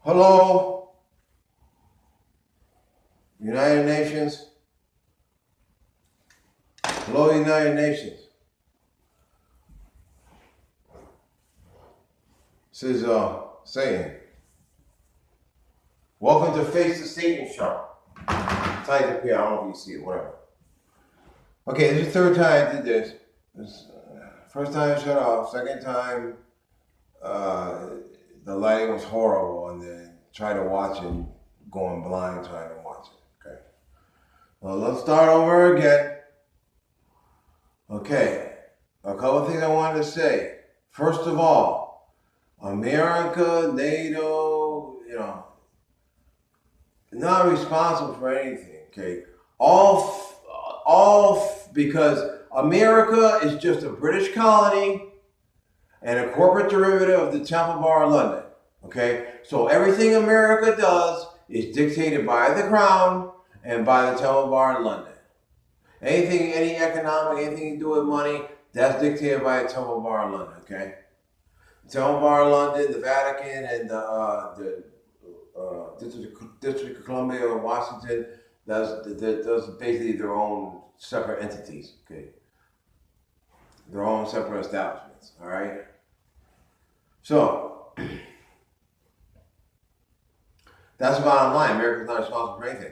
Hello, United Nations. Hello, United Nations. This is Satan. Welcome to Face the Satan Show. Type up here, I don't know if you see it, whatever. Okay, this is the third time I did this. First time shut off, second time the lighting was horrible, and then trying to watch it, going blind trying to watch it. Okay. Well, let's start over again. Okay, a couple of things I wanted to say. First of all, America, NATO, not responsible for anything. Okay, because America is just a British colony and a corporate derivative of the Temple Bar of London. Okay, so everything America does is dictated by the Crown and by the Temple Bar in London. Anything, any economic, anything to do with money, that's dictated by the Temple Bar in London. Okay, the Temple Bar in London, the Vatican, and the District of Columbia, Washington, that's basically their own separate entities. Okay, their own separate establishments. All right. So that's the bottom line. America's not responsible for anything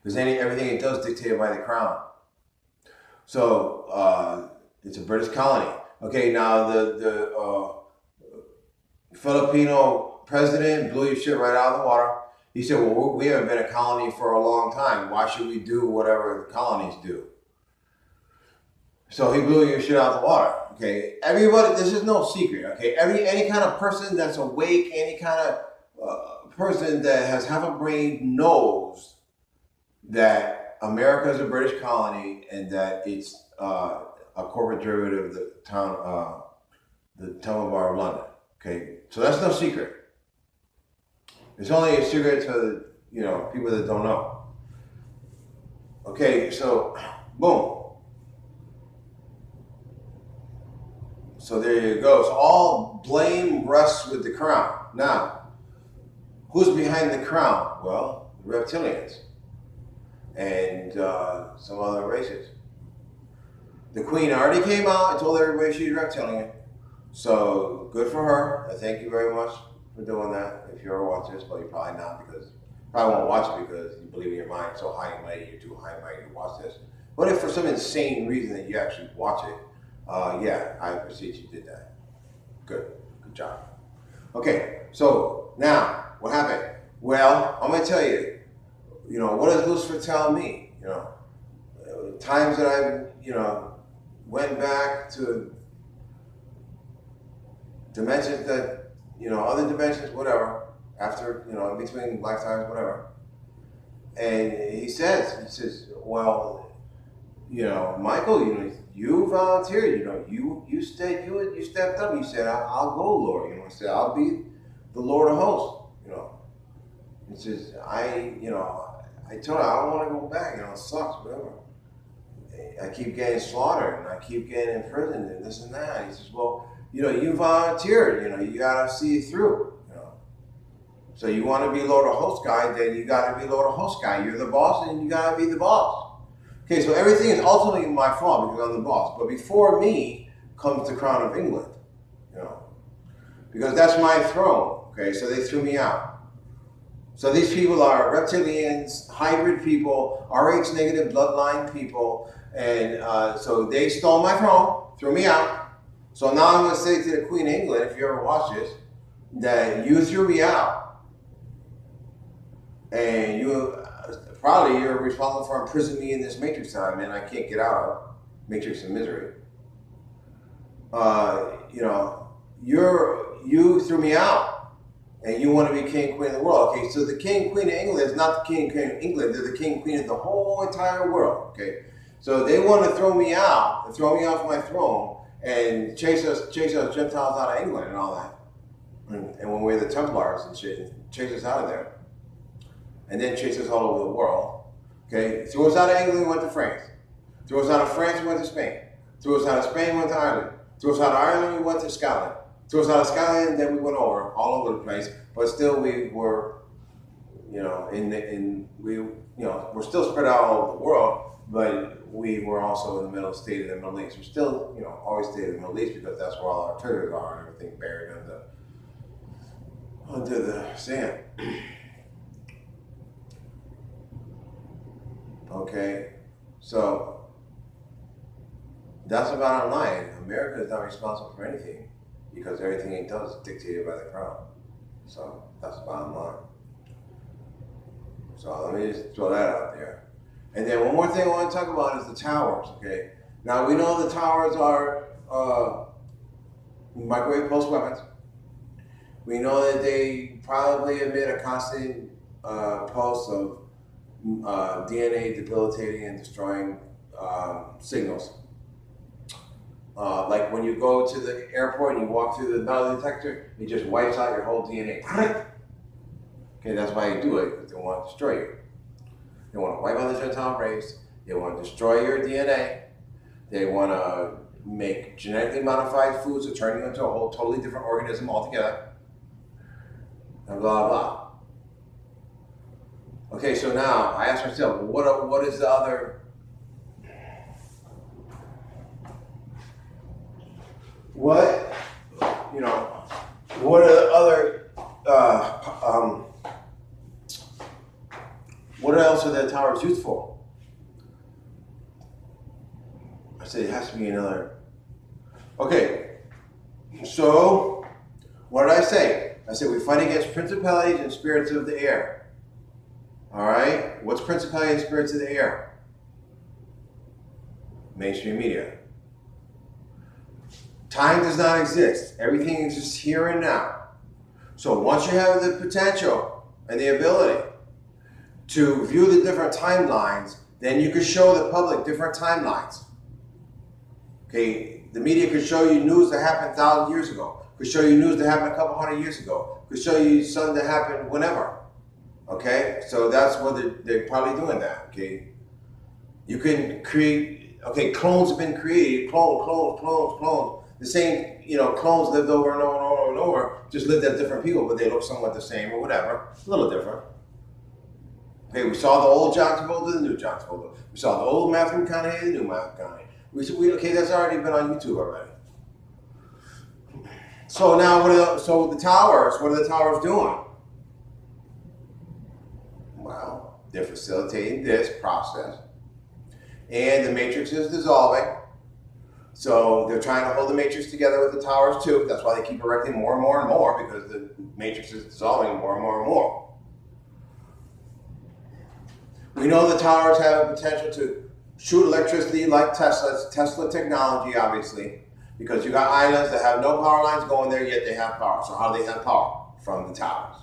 because everything it does is dictated by the Crown. So it's a British colony. Okay, now the Filipino president blew your shit right out of the water. He said, well, we haven't been a colony for a long time. Why should we do whatever the colonies do? So he blew your shit out of the water. Okay, everybody, this is no secret. Okay, any kind of person that's awake, any kind of person that has half a brain knows that America is a British colony and that it's a corporate derivative of the Temple Bar of London. Okay, so that's no secret. It's only a secret to people that don't know. Okay, so boom. So there you go. So all blame rests with the Crown. Now, who's behind the Crown? Well, the reptilians and some other races. The Queen already came out and told everybody she's reptilian. So good for her. Thank you very much for doing that. If you ever watch this, but you probably not because probably won't watch it because you believe in your mind so high and mighty, you're too high and mighty to watch this. But if for some insane reason that you actually watch it, yeah, I appreciate you did that. Good job. Okay, so now what happened? Well, I'm gonna tell you. What does Lucifer tell me? Times that I, went back to dimensions that, other dimensions, whatever, after, in between lifetimes, whatever. And he says, well, Michael, you volunteered, you stepped up, you said, I'll go, Lord. He said, I'll be the Lord of hosts, He says, I told her I don't want to go back, it sucks, whatever. I keep getting slaughtered and I keep getting imprisoned and this and that. He says, well, you volunteered, you gotta see it through, So you want to be Lord of Hosts guy, then you gotta be Lord of Hosts guy. You're the boss and you gotta be the boss. Okay, so everything is ultimately my fault because I'm the boss. But before me comes the Crown of England, because that's my throne. Okay, so they threw me out. So these people are reptilians, hybrid people, RH negative bloodline people, and so they stole my throne, threw me out. So now I'm going to say to the Queen of England, if you ever watch this, that you threw me out, and you're responsible for imprisoning me in this matrix time, and I can't get out of matrix of misery. You threw me out. And you want to be king and queen of the world. Okay, so the king and queen of England is not the king and queen of England. They're the king and queen of the whole entire world. Okay, so they want to throw me out, throw me off my throne, and chase us Gentiles out of England and all that. And when we're the Templars and shit, chase us out of there. And then chase us all over the world. Okay, threw us out of England, we went to France. Threw us out of France, we went to Spain. Threw us out of Spain, we went to Ireland. Threw us out of Ireland, we went to Scotland. Threw us out of Scotland, and then we went all over the place. but still we were, we're still spread out all over the world, but we were also in the middle state of the Middle East. We're still, always stayed in the Middle East because that's where all our treasures are and everything buried under the sand. Okay, so that's the bottom line. America is not responsible for anything because everything it does is dictated by the crown. So that's the bottom line. So let me just throw that out there. And then one more thing I want to talk about is the towers, okay? Now we know the towers are microwave pulse weapons. We know that they probably emit a constant pulse of DNA debilitating and destroying signals. Like when you go to the airport and you walk through the metal detector, it just wipes out your whole DNA. Okay, that's why they do it, because they want to destroy you. They want to wipe out the Gentile race. They want to destroy your DNA. They want to make genetically modified foods that turn you into a whole totally different organism altogether. And blah, blah. Okay, so now I ask myself, what is the other? What are the other? What else are the towers used for? I said it has to be another. Okay, so what did I say? I said we fight against principalities and spirits of the air. All right, what's principalities and spirits of the air? Mainstream media. Time does not exist. Everything exists here and now. So once you have the potential and the ability to view the different timelines, then you can show the public different timelines. Okay, the media could show you news that happened 1,000 years ago, could show you news that happened a couple hundred years ago, could show you something that happened whenever. Okay, so that's what they're probably doing that. Okay, you can create. Okay, clones have been created. Clones. The same, clones lived over and over and over and over. Just lived as different people, but they look somewhat the same or whatever. A little different. Okay, we saw the old John Travolta, the new John Travolta. We saw the old Matthew McConaughey, the new Matthew McConaughey. Okay, that's already been on YouTube already. So now, so the towers, what are the towers doing? Well, they're facilitating this process. And the matrix is dissolving. So they're trying to hold the matrix together with the towers too. That's why they keep erecting more and more and more, because the matrix is dissolving more and more and more. We know the towers have a potential to shoot electricity like Tesla technology, obviously, because you got islands that have no power lines going there, yet they have power. So how do they have power? From the towers.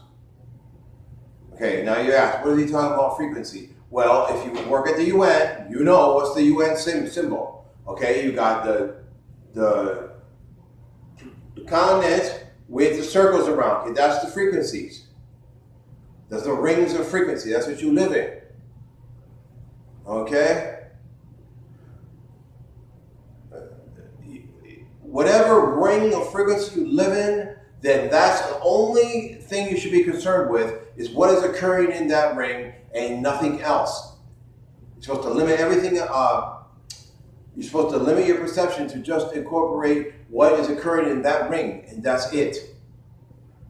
Okay, now you ask, what is he talking about frequency? Well, if you work at the UN, you know what's the UN symbol. Okay, you got the continents with the circles around. Okay, that's the frequencies. That's the rings of frequency. That's what you live in. Okay? Whatever ring of frequency you live in, then that's the only thing you should be concerned with, is what is occurring in that ring and nothing else. You're supposed to limit everything. You're supposed to limit your perception to just incorporate what is occurring in that ring, and that's it.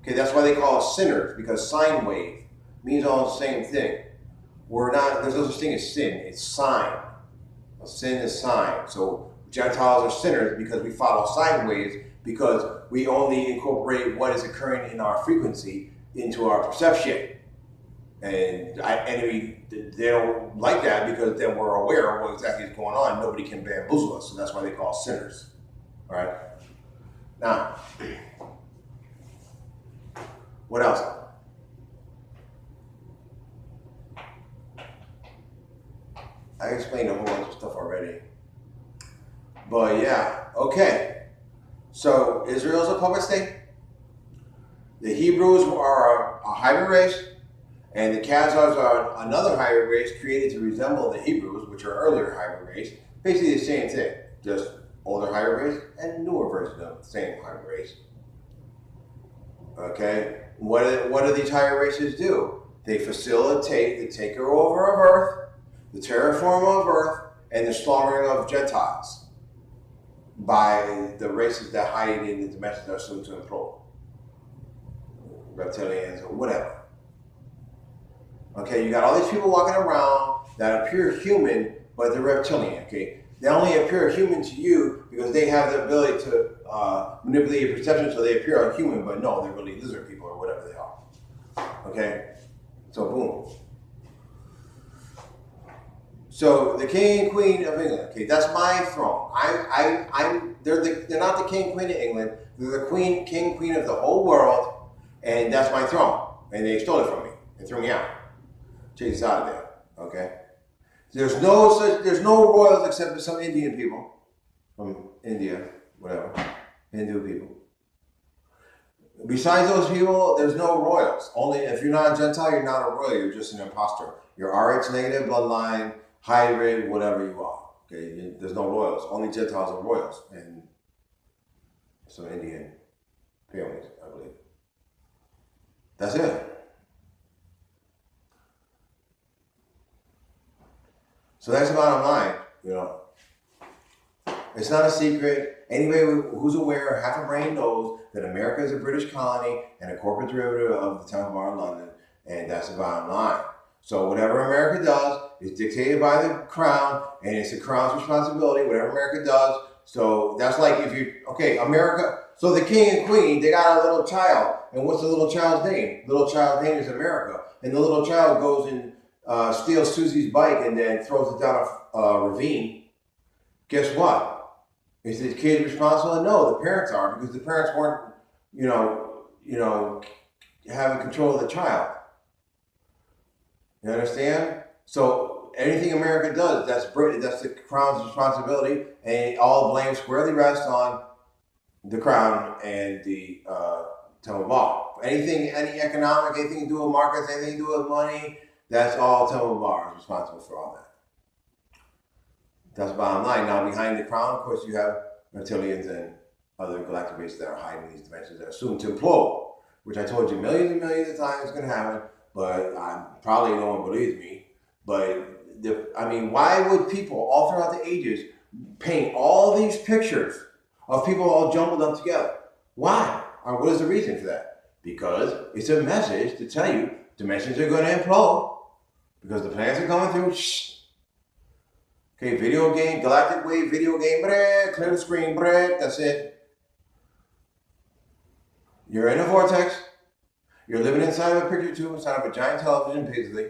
Okay, that's why they call us sinners, because sine wave means all the same thing. There's no such thing as sin, it's sign. A sin is sign. So Gentiles are sinners because we follow sine waves, because we only incorporate what is occurring in our frequency into our perception. And they don't like that, because then we're aware of what exactly is going on. Nobody can bamboozle us, so that's why they call us sinners. All right? Now, what else? I explained a whole bunch of stuff already. But yeah, okay. So Israel's a puppet state. The Hebrews are a hybrid race. And the Khazars are another hybrid race created to resemble the Hebrews, which are earlier hybrid race. Basically the same thing, just older hybrid race and newer version of the same hybrid race. Okay? What do these higher races do? They facilitate the takeover of Earth, the terraforming of Earth, and the slaughtering of Gentiles by the races that hide in the dimensions that are soon to implode. Reptilians or whatever. Okay, you got all these people walking around that appear human, but they're reptilian. Okay, they only appear human to you because they have the ability to manipulate your perception, so they appear human, but no, they're really lizard people or whatever they are. Okay, so boom. So the king and queen of England. Okay, that's my throne. They're not the king and queen of England. They're the king, queen of the whole world, and that's my throne. And they stole it from me and threw me out. Chase us out of there. Okay. There's no royals except for some Indian people from India, whatever, Hindu people. Besides those people, there's no royals. Only if you're not a Gentile, you're not a royal. You're just an imposter. You're RH negative bloodline, hybrid, whatever you are. Okay, there's no royals. Only Gentiles are royals, and some Indian families, I believe. That's it. So that's the bottom line, you know. It's not a secret. Anybody who's aware, half a brain knows that America is a British colony and a corporate derivative of the Temple Bar in London, and that's the bottom line. So whatever America does is dictated by the crown, and it's the crown's responsibility, whatever America does. So that's like if you, okay, America, so the king and queen, they got a little child, and what's the little child's name? The little child's name is America, and the little child goes and steals Susie's bike and then throws it down a ravine. Guess what? Is the kid responsible? No, the parents are, because the parents weren't, having control of the child. You understand? So anything America does, that's the crown's responsibility, and all blame squarely rests on the crown and the Temple Bar. Anything, any economic, anything to do with markets, anything to do with money, that's all Temple Bar is responsible for all that. That's the bottom line. Now, behind the crown, of course, you have reptilians and other galactic races that are hiding in these dimensions that are soon to implode, which I told you millions and millions of times is going to happen, but probably no one believes me. But, why would people all throughout the ages paint all these pictures of people all jumbled up together? Why? Or what is the reason for that? Because it's a message to tell you dimensions are going to implode because the planets are coming through. Shh. Okay, video game, galactic wave, video game, clear the screen, that's it. You're in a vortex. You're living inside of a picture tube, inside of a giant television, basically.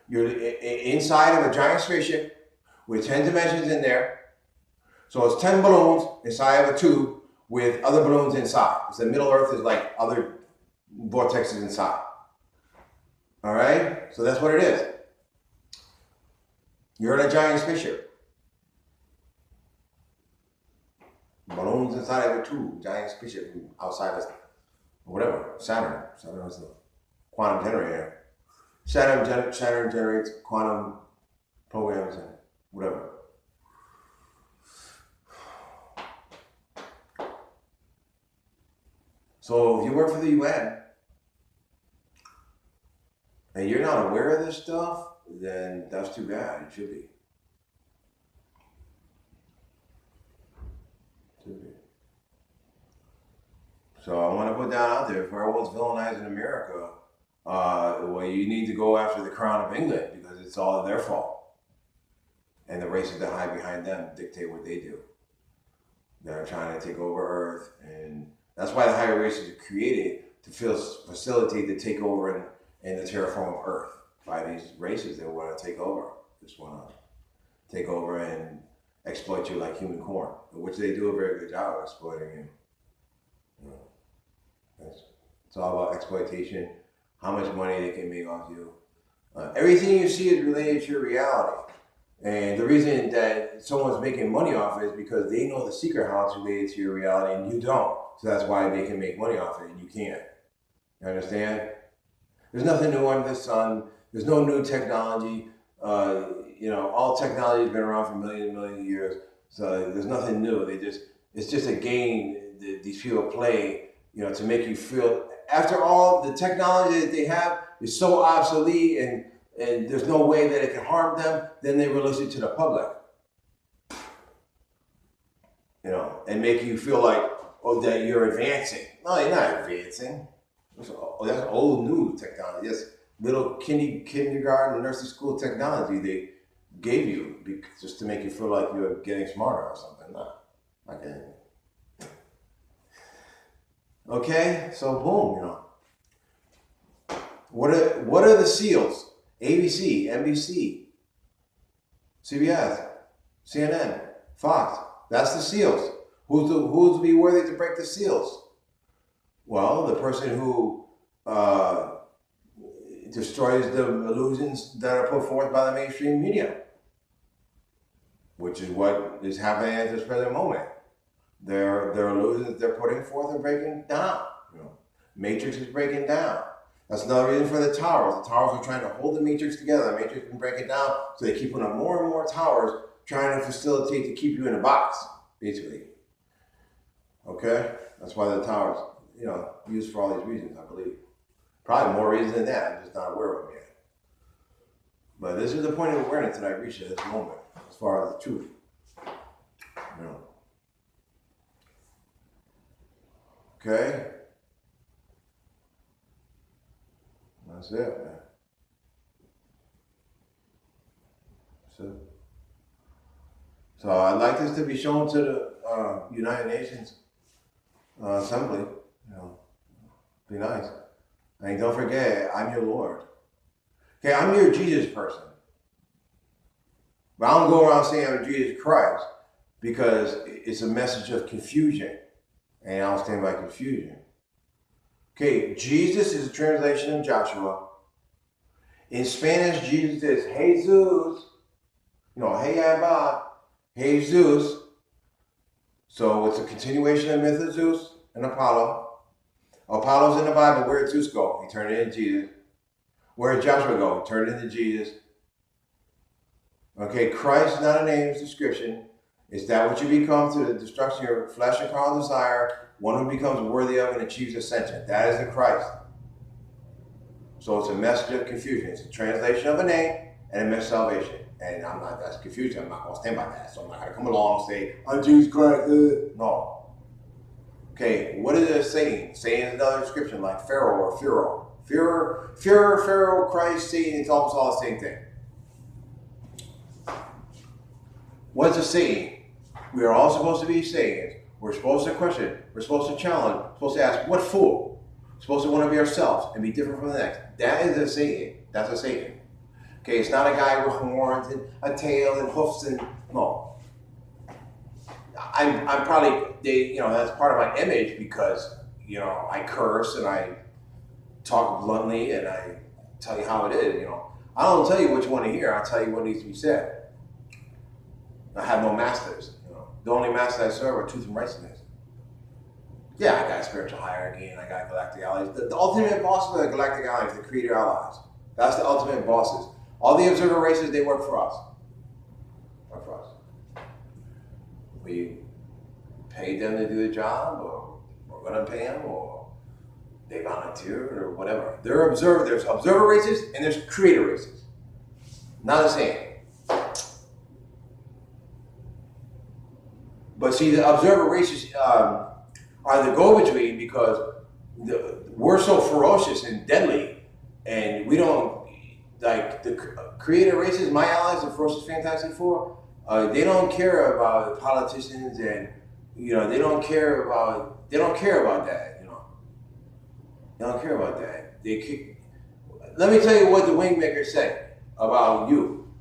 You're inside of a giant spaceship with 10 dimensions in there. So it's 10 balloons inside of a tube with other balloons inside. Because the Middle Earth is like other vortexes inside. All right? So that's what it is. You're in a giant spaceship. Balloons inside of a tube, giant spaceship outside of whatever, Saturn. Saturn is the quantum generator. Saturn generates quantum programs and whatever. So if you work for the UN and you're not aware of this stuff, then that's too bad. It should be. So I want to put that out there. For everyone's villainizing America, well, you need to go after the crown of England because it's all their fault. And the races that hide behind them dictate what they do. They're trying to take over Earth, and that's why the higher races are created to facilitate the takeover and the terraform of Earth by these races that want to take over. Just want to take over and exploit you like human corn, which they do a very good job of exploiting you. It's all about exploitation, how much money they can make off you. Everything you see is related to your reality. And the reason that someone's making money off it is because they know the secret how it's related to your reality and you don't. So that's why they can make money off it and you can't. You understand? There's nothing new under the sun. There's no new technology. All technology has been around for millions and millions of years. So there's nothing new. It's just a game that these people play, to make you feel after all the technology that they have is so obsolete and there's no way that it can harm them, then they release it to the public. And make you feel like, oh, that you're advancing. No, you're not advancing. That's old new technology. That's little kindergarten, nursery school technology they gave you just to make you feel like you're getting smarter or something. No, not getting. Okay, so boom, What are the seals? ABC, NBC, CBS, CNN, Fox. That's the seals. Who's to be worthy to break the seals? Well, the person who destroys the illusions that are put forth by the mainstream media, which is what is happening at this present moment. Their illusions they're putting forth are breaking down. Matrix is breaking down. That's another reason for the towers. The towers are trying to hold the matrix together. The matrix can break it down, so they keep putting up more and more towers, trying to facilitate to keep you in a box, basically. Okay, that's why the towers, used for all these reasons, I believe. Probably more reasons than that. I'm just not aware of them yet. But this is the point of awareness that I reached at this moment, as far as the truth. Okay. That's it, man. So I'd like this to be shown to the United Nations Assembly. Be nice. And don't forget, I'm your Lord. Okay, I'm your Jesus person. But I don't go around saying I'm Jesus Christ because it's a message of confusion. And I don't stand by confusion. Okay, Jesus is a translation of Joshua. In Spanish, Jesus is Jesus. Hey Abba, Jesus. So it's a continuation of the myth of Zeus and Apollo. Apollo's in the Bible. Where did Zeus go? He turned into Jesus. Where did Joshua go? He turned into Jesus. Okay, Christ is not a name, it's a description. Is that what you become through the destruction of your flesh and carnal desire? One who becomes worthy of and achieves ascension. That is the Christ. So it's a message of confusion. It's a translation of a name and a message of salvation. And that's confusion. I'm not going to stand by that. So I'm not going to come along and say, I'm Jesus Christ. No. Okay, what is it saying? Saying is another description like Pharaoh or Pharaoh. Führer, Pharaoh, Christ, Satan, it's almost all the same thing. What's it saying? We are all supposed to be saying. We're supposed to question. We're supposed to challenge. We're supposed to ask, what fool? We're supposed to want to be ourselves and be different from the next. That is a Satan. That's a Satan. Okay, it's not a guy with horns and a tail and hoofs and no. I'm probably that's part of my image because I curse and I talk bluntly and I tell you how it is. I don't tell you what you want to hear. I tell you what needs to be said. I have no masters. The only master I serve are truth and righteousness. Yeah, I got a spiritual hierarchy and I got galactic allies. The ultimate bosses are the galactic allies, the creator allies. That's the ultimate bosses. All the observer races, they work for us. We paid them to do the job, or we're going to pay them, or they volunteered, or whatever. There's observer races and there's creator races. Not the same. But see, the observer races are the go-between because we're so ferocious and deadly, and we don't, like the creator races, my allies, the Ferocious Fantastic Four, they don't care about politicians and, they don't care about that, They don't care about that. Let me tell you what the Wingmakers say about you.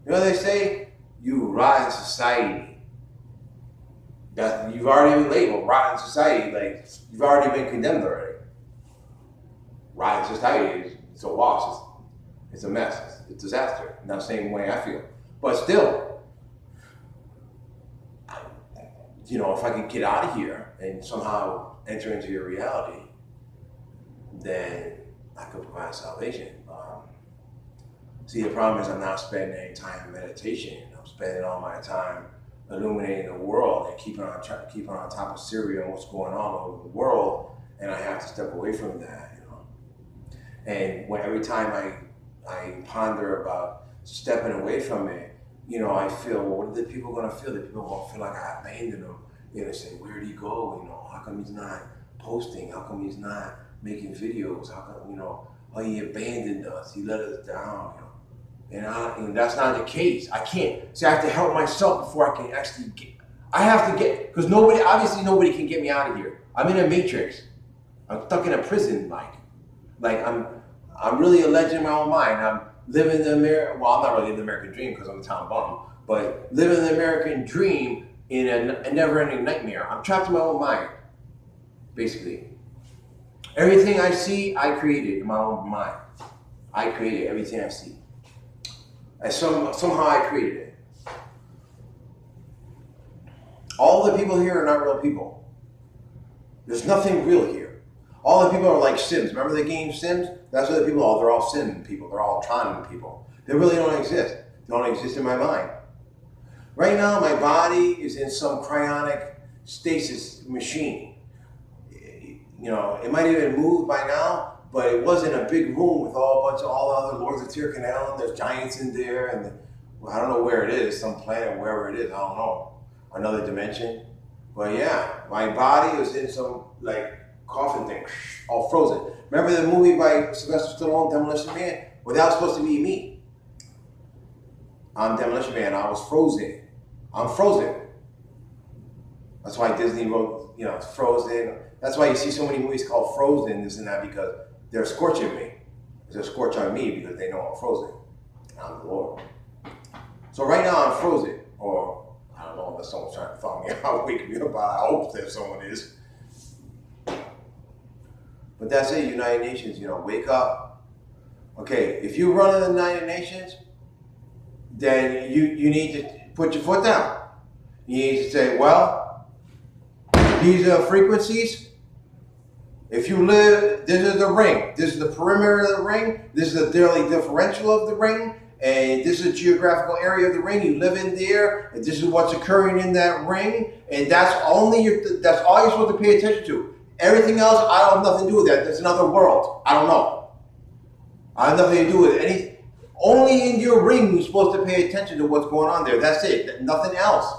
They say? You rotten society. That you've already been labeled rotten society, like you've already been condemned already. Rotten society it's a wash, it's a mess, it's a disaster. In that same way I feel. But still, if I could get out of here and somehow enter into your reality, then I could provide salvation. See, the problem is I'm not spending any time in meditation. I'm spending all my time illuminating the world and keeping on top of Syria and what's going on over the world and I have to step away from that, you know. And when every time I ponder about stepping away from it, you know, I feel, well, what are the people going to feel? The people going to feel like I abandoned them. They're going to say, where'd he go? You know, how come he's not posting? How come he's not making videos? How come, you know, oh, he abandoned us. He let us down, you know. And that's not the case. I can't. See, I have to help myself before I can actually get, I have to get, because obviously nobody can get me out of here. I'm in a matrix. I'm stuck in a prison, like I'm really a legend in my own mind. I'm living the American, well, I'm not really living the American dream because I'm a town bum, but living the American dream in a never-ending nightmare. I'm trapped in my own mind, basically. Everything I see, I created in my own mind. I created everything I see. And somehow I created it. All the people here are not real people. There's nothing real here. All the people are like Sims. Remember the game Sims? That's what the people are. They're all Sim people. They're all Tron people. They really don't exist. They don't exist in my mind. Right now, my body is in some cryonic stasis machine. You know, it might even move by now, but it was in a big room with all the other Lords of Tyrconnell, and there's giants in there, and well, I don't know where it is, some planet, wherever it is, I don't know, another dimension. But yeah, my body is in some like coffin thing, all frozen. Remember the movie by Sylvester Stallone, Demolition Man? Well, that was supposed to be me. I'm Demolition Man. I was frozen. I'm frozen. That's why Disney wrote, you know, it's Frozen. That's why you see so many movies called Frozen, this and that, because they're scorching me. They're scorch on me because they know I'm frozen. I'm the Lord. So right now I'm frozen, or I don't know unless someone's trying to find me out, wake me up. I hope that someone is. But that's it, United Nations, you know, wake up. Okay, if you run in the United Nations, then you need to put your foot down. You need to say, well, these are frequencies. If you live, this is the ring. This is the perimeter of the ring. This is the daily differential of the ring. And this is a geographical area of the ring. You live in there. And this is what's occurring in that ring. And that's all you're supposed to pay attention to. Everything else, I don't have nothing to do with that. That's another world. I don't know. I have nothing to do with it. Only in your ring you're supposed to pay attention to what's going on there. That's it. Nothing else.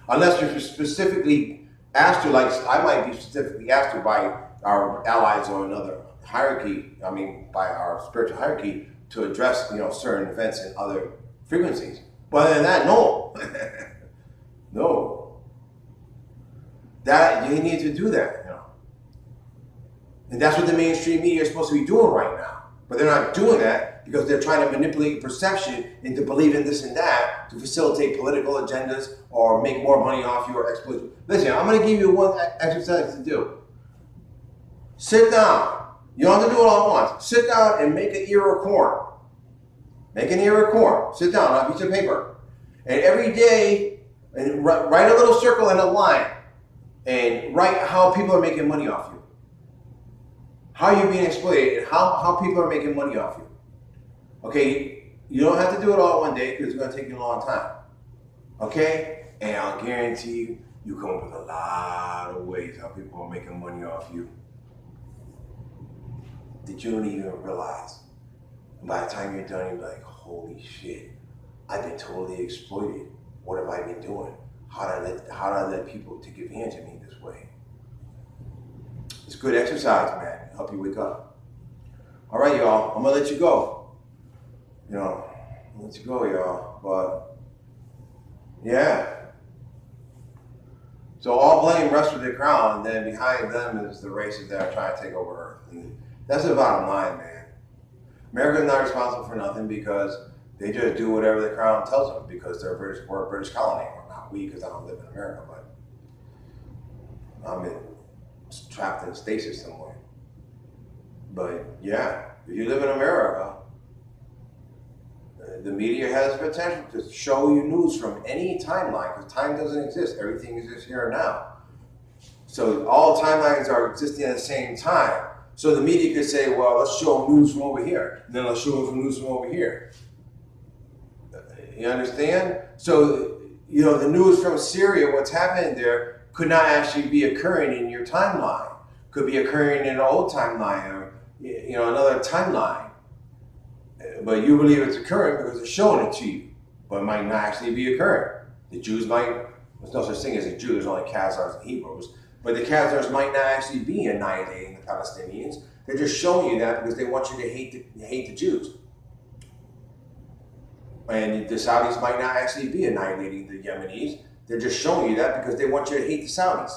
Unless you're specifically asked to, like I might be specifically asked to by our allies or another hierarchy, I mean by our spiritual hierarchy, to address, you know, certain events and other frequencies. But other than that, no. No. That, you need to do that, you know. And that's what the mainstream media is supposed to be doing right now. But they're not doing that because they're trying to manipulate perception into believing this and that to facilitate political agendas or make more money off you or exploit you. Listen, I'm going to give you one exercise to do. Sit down. You don't have to do it all at once. Sit down and make an ear of corn. Make an ear of corn. Sit down on a piece of paper. And every day, and write a little circle and a line. And write how people are making money off you. How you're being exploited and how people are making money off you. Okay, you don't have to do it all one day because it's going to take you a long time. Okay? And I'll guarantee you, you come up with a lot of ways how people are making money off you that you don't even realize. And by the time you're done, you're like, holy shit, I've been totally exploited. What have I been doing? How did I let people take advantage of me this way? It's good exercise, man. Help you wake up. All right, y'all. I'm gonna let you go. You know, I'll let you go, y'all. But yeah. So all blame rests with the crown, and then behind them is the races that are trying to take over Earth. And that's the bottom line, man. America's not responsible for nothing because they just do whatever the crown tells them because we're a British colony. Well, not we, because I don't live in America, but I'm trapped in stasis somewhere. But yeah, if you live in America, the media has potential to show you news from any timeline because time doesn't exist. Everything exists here and now. So all timelines are existing at the same time. So the media could say, well, let's show news from over here. And then let's show them news from over here. You understand? So, you know, the news from Syria, what's happening there, could not actually be occurring in your timeline. could be occurring in an old timeline or another timeline. But you believe it's occurring because it's showing it to you, but it might not actually be occurring. The Jews might, there's no such thing as a Jew, there's only Khazars and Hebrews, but the Khazars might not actually be annihilating the Palestinians. They're just showing you that because they want you to hate the Jews. And the Saudis might not actually be annihilating the Yemenis. They're just showing you that because they want you to hate the Saudis.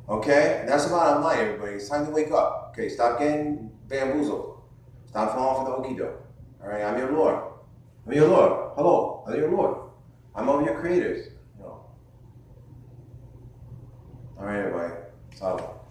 Okay? And that's the bottom line, everybody. It's time to wake up. Okay, stop getting bamboozled. Stop falling for the okie doke. All right, I'm your Lord. I'm your Lord. Hello, I'm your Lord. I'm one of your creators. All right, everybody. Salve.